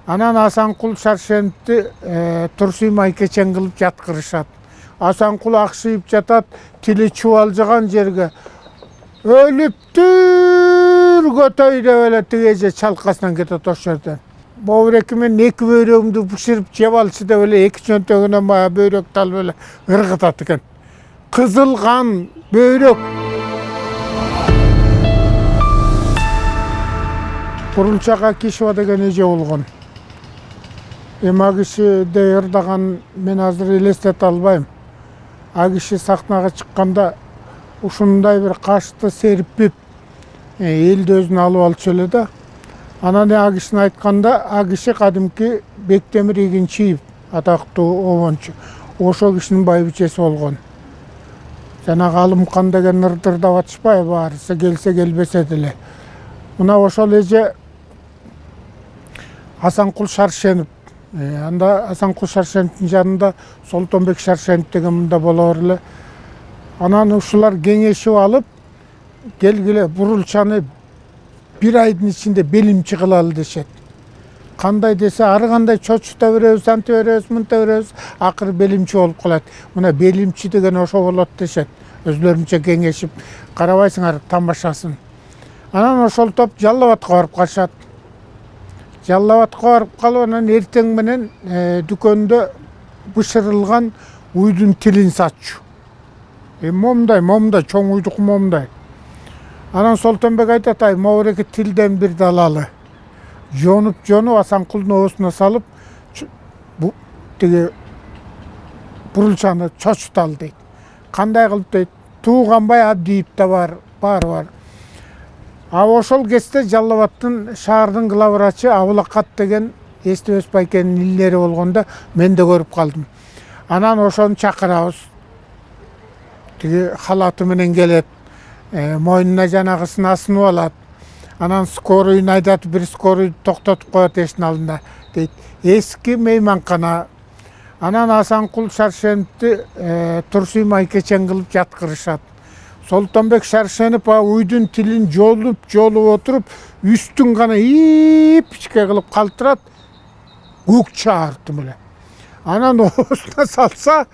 Анан Асанкул Шаршеновду Турсуй Майкечен кылып жаткырышат. Асанкул акшыйып жатат, тили чубалжыган жерге өлүптүр көтөй деп эле тигеже чалкасынан кетет ошол жерден. Бобуреки мен эки бөйрөгүмдү бышырып жеп алчы деп эле эки чөнтөгүнөн баягы бөйрөктү алып эле ыргытат экен. Кызыл кан бөйрөк. Бурулчак Акишева деген эже болгон. Эми кишиде ырдаган мен азыр элестете албайм. Киши сахнага чыкканда ушундай бир кашты серпип элди өзүнө алып алчу эле да. Анан кишини айтканда киши кадимки Бектемир Игинчиев атактуу обончу. Ошол кишинин байбичеси болгон. Жанагы Алымкан деген ырдырдап атышпайбы, баарысы келсе келбесе деле. Мына ошол эже Асанкул Шаршенов. Анда Асанкул Шаршеновдун жанында Солтонбек Шаршенов деген мында болор эле. Анан ушулар кеңешип алып, келгиле бурулчаны бир айдын ичинде белимчи кылалы дешет. Кандай десе, ары кандай чочута беребиз, анта беребиз, мынта беребиз, акыры белимчи болуп калат. Мына белимчи деген ошо болот дешет. Өзлөрүнчө кеңешип, карабайсыңар тамашасын. Анан ошол топ Жалал Абадка барып калышат. Жалал Абадка барып калып, анан эртең менен дүкөндө бышырылган уйдун тилин сатчу. Момдай, чоң уйдук момдай. Анан Солтонбек айтат, могуреки тилден бир далалы. Жонуп Асанкулдун оосуна салып, тиги бурулчаны чочутал дейт. Кандай кылып дейт? Тууганбай Абдиев да бар. Ошол кезде Жалал Абадтын шаардын главврачы Абылакат деген Эстебес байкенин илleri болгондо мен да көрүп калдым. Анан ошону чакырабыз. Тиги халаты менен келет. Мойнуна жанагысын асынып алат. Анан скорыйын айдатып, бир скорыйды токтотуп коет эшиктин алдында. Дейт, эски мейманкана. Анан Асанкул Шаршеновду Турсуй Майкечен кылып жаткырышат. Солтонбек Шаршенов уйдун тилин жолуп отуруп, үстүн гана ипичке кылып калтырат, көк чаартым эле. Анан оосуна салса,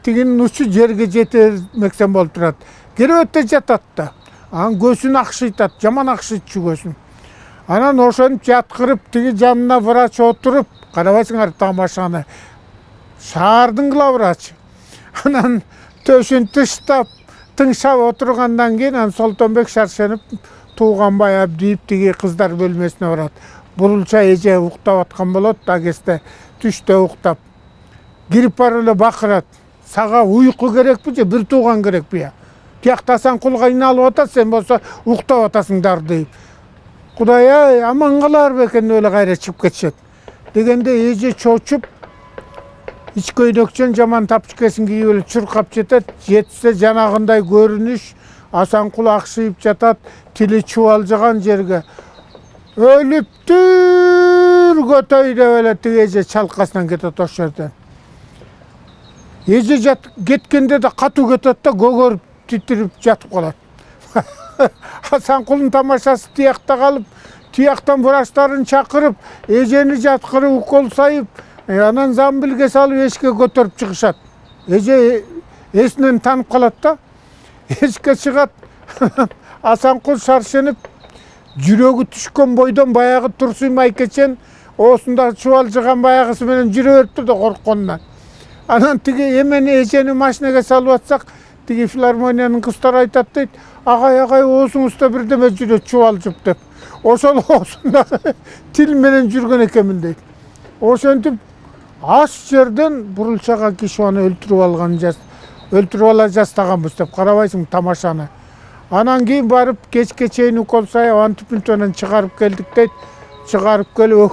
тигинин учу жерге жетермексен болуп турат. Керебетте жатат да. Анан көзүн акшыйтат, жаман акшыйтчу көзүн. Анан ошентип жаткырып, тиги жанына врач отуруп, карабайсыңар тамашаны. Шаардын главврачы. Анан төшүн тыңшап отургандан кийин Солтонбек Шаршенов Тууганбай Абдиев тиги кыздар бөлмөсүнө барат. Бурулча эже уктап аткан болот, кезде түштө уктап. Кирип барып эле бакырат. Сага уйку керекпи же бир тууган керекпи? Тиякта Асанкулга айналып атат, сен болсо уктап атасыңдар дейт. Кудай аман калар бекен эле кайра чыгып кетишет. Дегенде эже чочуп, ич көйнөкчөн жаман тапчыкесин кийип эле чуркап жетет. Жетсе жанагындай көрүнүш, Асанкул акшыйып жатат, тили чубалжыган жерге өлүптүр көтөй деп эле тигеже чалкасынан кетет ошол жерден. Эже кеткенде да катуу кетет да, көгөрүп титирип жатып калат. Асанкулдун тамашасы тиякта калып, тияктан врачтарын чакырып, эжени жаткырып, укол сайып, анан замбилге салып эшикке көтөрүп чыгышат. Эже эсинен танып калат да. Эшикке чыгат. Асанкул Шаршенов жүрөгү түшкөн бойдон баягы Турсуй Майкечен оосунда чубалжыган баягысы менен жүрө бериптир да коркконунан. Анан тиги эмени эжени машинеге салып атсак, тиги филармониянын кыздары айтат дейт, агай оосуңузда бирдеме жүрөт чубалжып деп. Ошол оосунда тил менен жүргөн экенмин дейт. Ошентип аш жерден Бурулчак Акишеваны өлтүрүп ала жастаганбыз деп карабайсың тамашаны. Анан кийин барып кечке чейин укол сайып антипунктунан чыгарып келдик дейт. Чыгарып келип,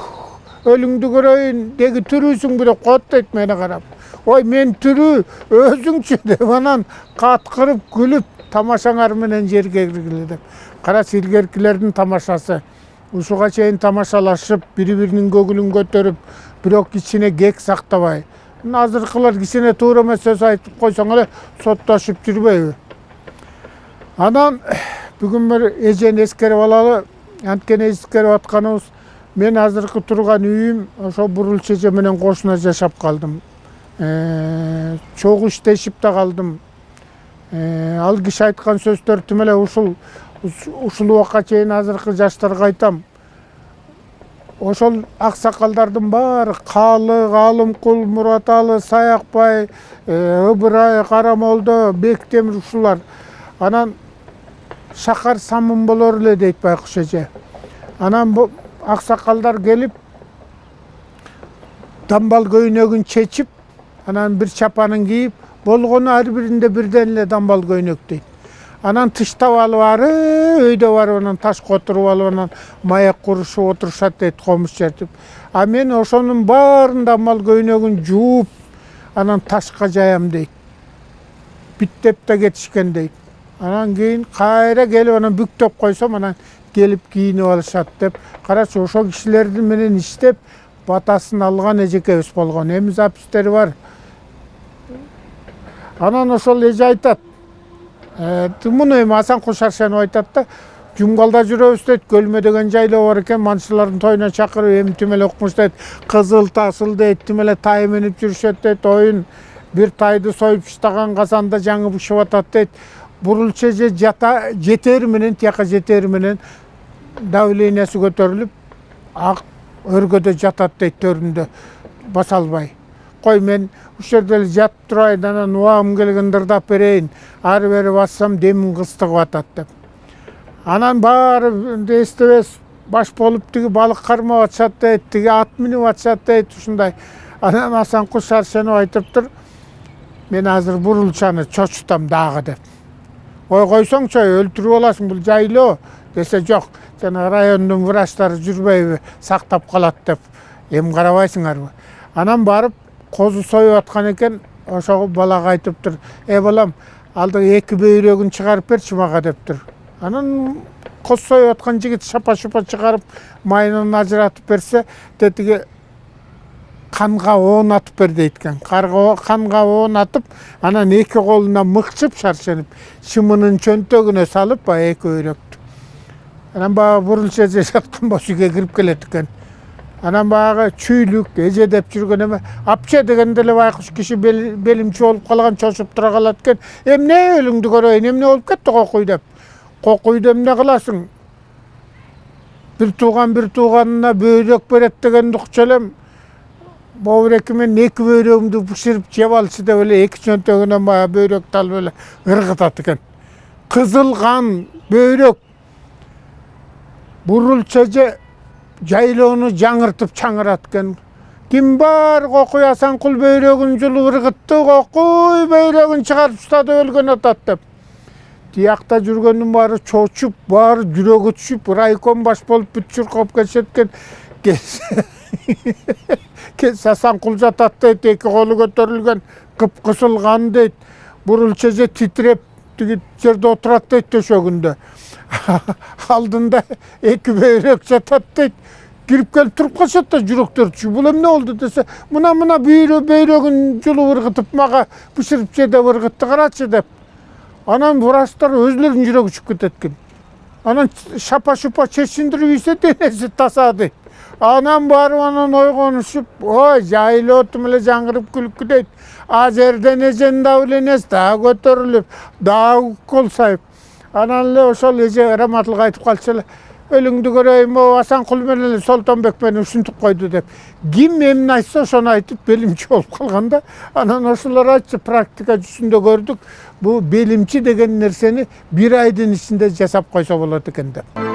өлүңдү көрөйүн, деги түрүүсүң деп коет дейт мени карап. Ой, мен түрүү, өзүңчү деп анан каткырып күлүп тамашаңар менен жерге киргиле деп. Карачы илгеркилердин тамашасы. Ушуга чейин тамашалашып, бири-биринин көгүлүн көтөрүп, бирок ичине кек сактабай. Азыркылар кичине туура эмес сөз айтып койсоң эле соттошуп жүрбөйбү? Анан бүгүн бир эжени эскерип алалы, анткени эскерип атканыбыз Мен азыркы турган үйүм ошо Бурулч эже менен кошуна жашап калдым. Чогуу иштешип да калдым. Ал киши айткан сөздөр тим эле ушул убакка чейин азыркы жаштарга айтам. Ошол аксакалдардын баары Каалы, Калымкул, Мураталы, Саякбай, Ыбырай, Карамолдо, Бектемир ушулар. Анан шакар самын болор эле дейт Байкуш эже. Анан бу аксакалдар келип дамбал көйнөгүн чечип, анан бир чапанын кийип, болгону ар биринде бирден эле дамбал көйнөк дейт. Анан тыштап алып өйдө барып анан ташка отуруп алып анан маяк курушуп отурушат дейт, комуш чертип. А мен ошонун баарын дамбал көйнөгүн жууп, анан ташка жаям дейт. Биттеп да кетишкен дейт. Анан кийин кайра келип анан бүктөп койсом анан келип кийинип алышат деп. Карачы ошо кишилердин менен иштеп батасын алган эжекебиз болгон. Эми запистери бар. Анан ошол эже айтат. Муну эми Асанкул Шаршенов айтат да, жумгалда жүрөбүз дейт, Көлмө деген жайлоо бар экен, манчылардын тоюна чакырып, эми тим эле укмуш дейт, кызыл тасыл дейт, тим эле тай минип жүрүшөт дейт, оюн бир тайды союп иштаган казанда жаңы бышып атат дейт. Бурулч эже жетери менен, тияка жетери менен давлениясы көтөрүлүп, ак өргөдө жатат дейт, төрүндө баса албай. Кой мен ушул жерде жатып турайын, анан убагым келгенде ырдап берейин, ары бери бассам демим кыстыгып атат деп. Анан баары эстебес баш болуп тиги балык кармап атышат дейт, тиги ат минип атышат дейт, ушундай. Анан Асанкул Шаршенов айтыптыр, мен азыр Бурулчаны чочутам дагы деп. Ой койсоңчу, өлтүрүп аласың, бул жайлоо десе, жок, жана райондун врачтары жүрбөйбү, сактап калат деп. Эми карабайсыңарбы? Анан барып козу союп аткан экен, ошого балага айтыптыр, балам, алдыгы эки бөйрөгүн чыгарып берчи мага дептир. Анан коз союп аткан жигит шапа-шупа чыгарып, майынан ажыратып берсе, тетиги канга оонатып бер дейт экен. Канга оонатып, анан эки колуна мыкчып Шаршенов, шымынын чөнтөгүнө салып, эки бөйрөктү. Анан бага Бурулч эже жаткан бош үйгө кирип келет экен. Анан багы чүйлүк эже деп жүргөн эме, апче дегенде эле Байкуш киши белимчи болуп калган, чочуп тура калат экен. Эмне өлүңдү көрөйүн, эмне болуп кетти Кокуй деп. Кокуйду эмне кыласың? Бир тууганына бөйрөк берет дегенди укчу элем. Бобуреки мен эки бөйрөгүмдү бышырып жеп алчы деп эле эки чөнтөгүнөн баягы бөйрөктү алып эле ыргытат экен. Кызыл кан бөйрөк. Бурулч эже жайлоону жаңыртып чаңырат экен. Ким бар? Кокуй Асанкул бөйрөгүн жулуп ыргытты, Кокуй бөйрөгүн чыгарып уштады, өлгөн атат деп. Тиякта жүргөндүн баары чочуп, баары жүрөгү түшүп, райком баш болуп бүт чуркап кетишет экен. Асанкул жатат дейт, эки колу көтөрүлгөн, кыпкызыл кан дейт. Бурулч эже титиреп тиги жерде отурат дейт төшөгүндө. Алдында эки бөйрөк жатат дейт. Кирип келип туруп калышат да жүрөктөр түшүп. Бул эмне болду десе, мына бөйрөгүн жулуп ыргытып мага бышырып же деп ыргытты, карачы деп. Анан врачтар өзлөрүнүн жүрөгү чыгып кетет экен. Анан шапа-шупа чечиндирип ийсе денеси таза дейт. Анан барып анан ойгонушуп, ой жайлоо тим эле жаңырып күлкү дейт. А жерден эженин давлениясы дагы көтөрүлүп, дагы кол сайып. Анан эле ошол эже раматылык айтып калчу эле, өлүңдү көрөйүн, Асанкул менен эле Солтонбек мени ушинтип койду деп. Ким эмне айтса ошону айтып белимчи болуп калганда, анан ошолор айтчу, практика жүзүндө көрдүк, бул белимчи деген нерсени бир айдын ичинде жасап койсо болот экен деп.